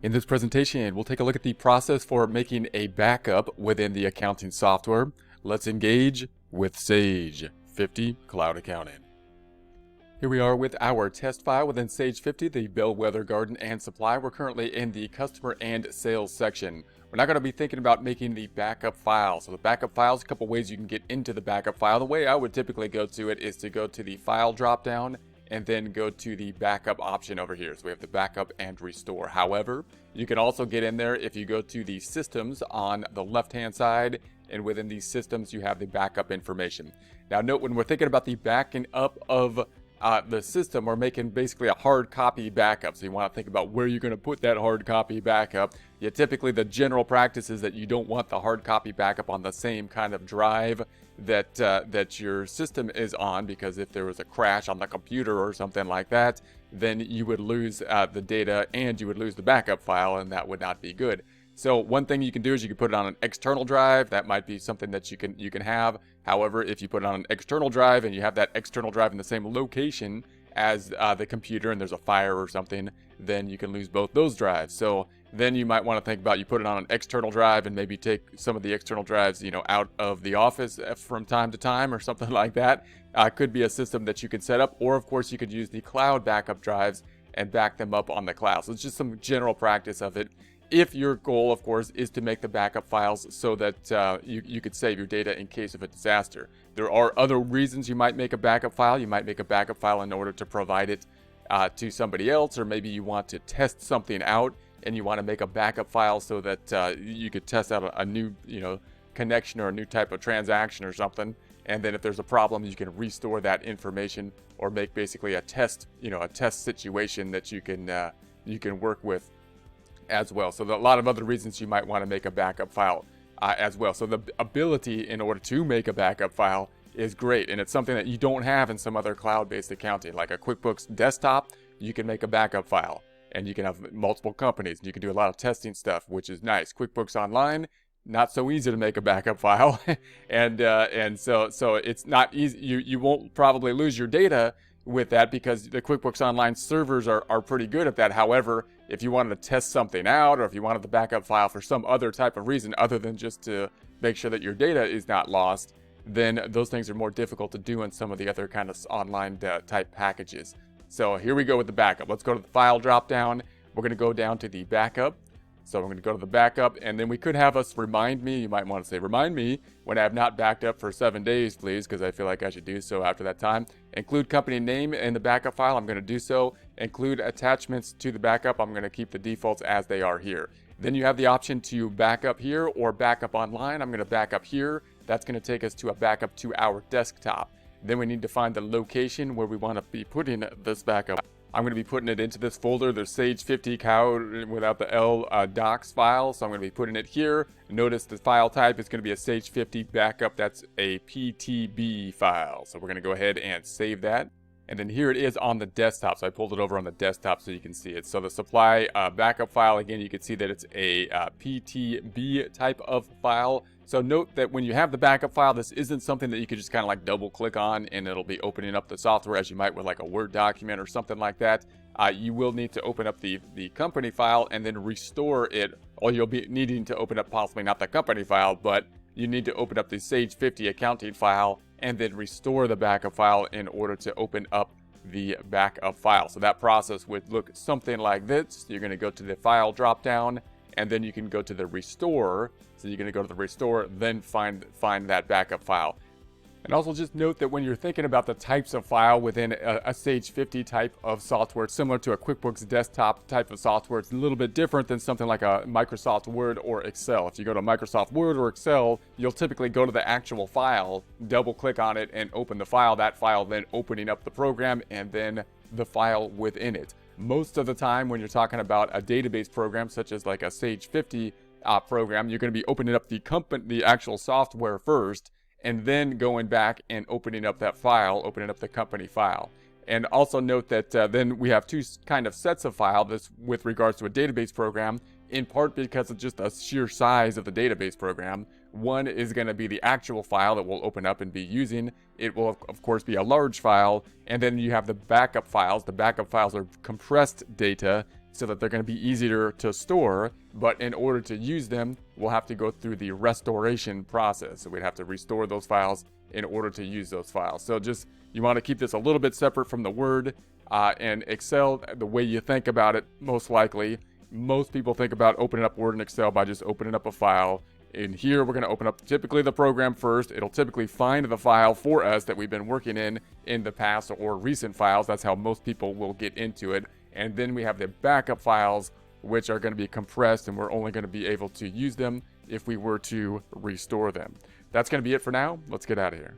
In this presentation, we'll take a look at the process for making a backup within the accounting software. Let's engage with Sage 50 Cloud Accounting. Here we are with our test file within Sage 50, the Bellwether Garden and Supply. We're currently in the customer and sales section. We're not going to be thinking about making the backup file. So the backup file is a couple ways you can get into the backup file. The way I would typically go to it is to go to the file dropdown and then go to the backup option over here. So we have the backup and restore. However, you can also get in there if you go to the systems on the left-hand side, and within these systems, you have the backup information. Now note, when we're thinking about the backing up of the system, we're making basically a hard copy backup. So you want to think about where you're going to put that hard copy backup. Yeah, typically the general practice is that you don't want the hard copy backup on the same kind of drive that your system is on, because if there was a crash on the computer or something like that, then you would lose the data and you would lose the backup file, and that would not be good. So one thing you can do is you can put it on an external drive. That might be something that you can have. However, if you put it on an external drive and you have that external drive in the same location as the computer and there's a fire or something, then you can lose both those drives. So then you might want to think about, you put it on an external drive and maybe take some of the external drives, out of the office from time to time or something like that. Could be a system that you can set up, or of course you could use the cloud backup drives and back them up on the cloud. So it's just some general practice of it. If your goal, of course, is to make the backup files so that you could save your data in case of a disaster. There are other reasons you might make a backup file. You might make a backup file in order to provide it to somebody else, or maybe you want to test something out and you want to make a backup file so that you could test out a new connection or a new type of transaction or something. And then if there's a problem, you can restore that information, or make basically a test, a test situation that you can work with as well. So there are a lot of other reasons you might want to make a backup file as well. So the ability in order to make a backup file is great, and it's something that you don't have in some other cloud-based accounting. Like a QuickBooks desktop, you can make a backup file, and you can have multiple companies, and you can do a lot of testing stuff, which is nice. QuickBooks Online, not so easy to make a backup file, and so it's not easy. You won't probably lose your data with that, because the QuickBooks Online servers are pretty good at that. However, if you wanted to test something out, or if you wanted the backup file for some other type of reason other than just to make sure that your data is not lost, then those things are more difficult to do in some of the other kind of online type packages. So here we go with the backup. Let's go to the file drop down. We're going to go down to the backup. So we're going to go to the backup, and then we could have us remind me. You might want to say, remind me when I have not backed up for 7 days, please, because I feel like I should do so after that time. Include company name in the backup file. I'm going to do so. Include attachments to the backup. I'm going to keep the defaults as they are here. Then you have the option to back up here or backup online. I'm going to back up here. That's going to take us to a backup to our desktop. Then we need to find the location where we want to be putting this backup. I'm going to be putting it into this folder, the Sage 50 Cloud without the L docs file. So I'm going to be putting it here. Notice the file type is going to be a Sage 50 backup. That's a PTB file. So we're going to go ahead and save that. And then here it is on the desktop. So I pulled it over on the desktop so you can see it. So the supply backup file, again, you can see that it's a PTB type of file. So note that when you have the backup file, this isn't something that you could just kind of like double click on and it'll be opening up the software as you might with like a Word document or something like that. You will need to open up the company file and then restore it, or you'll be needing to open up possibly not the company file, but you need to open up the Sage 50 accounting file and then restore the backup file in order to open up the backup file. So that process would look something like this. You're going to go to the file drop down, and then you can go to the restore. So you're going to go to the restore, then find that backup file. And also just note that when you're thinking about the types of file within a Sage 50 type of software, similar to a QuickBooks desktop type of software, it's a little bit different than something like a Microsoft Word or Excel. If you go to Microsoft Word or Excel, you'll typically go to the actual file, double click on it and open the file, that file then opening up the program and then the file within it. Most of the time when you're talking about a database program such as like a Sage 50 program, you're going to be opening up the actual software first, and then going back and opening up that file, opening up the company file. And also note that then we have two kind of sets of file this with regards to a database program, in part because of just the sheer size of the database program. One is going to be the actual file that we'll open up and be using. It will, of course, be a large file. And then you have the backup files. The backup files are compressed data. so that they're going to be easier to store, but in order to use them, we'll have to go through the restoration process. So we'd have to restore those files in order to use those files. So just, you want to keep this a little bit separate from the Word and Excel, the way you think about it, most likely. Most people think about opening up Word and Excel by just opening up a file. In here, we're going to open up typically the program first. It'll typically find the file for us that we've been working in the past or recent files. That's how most people will get into it. And then we have the backup files, which are going to be compressed, and we're only going to be able to use them if we were to restore them. That's going to be it for now. Let's get out of here.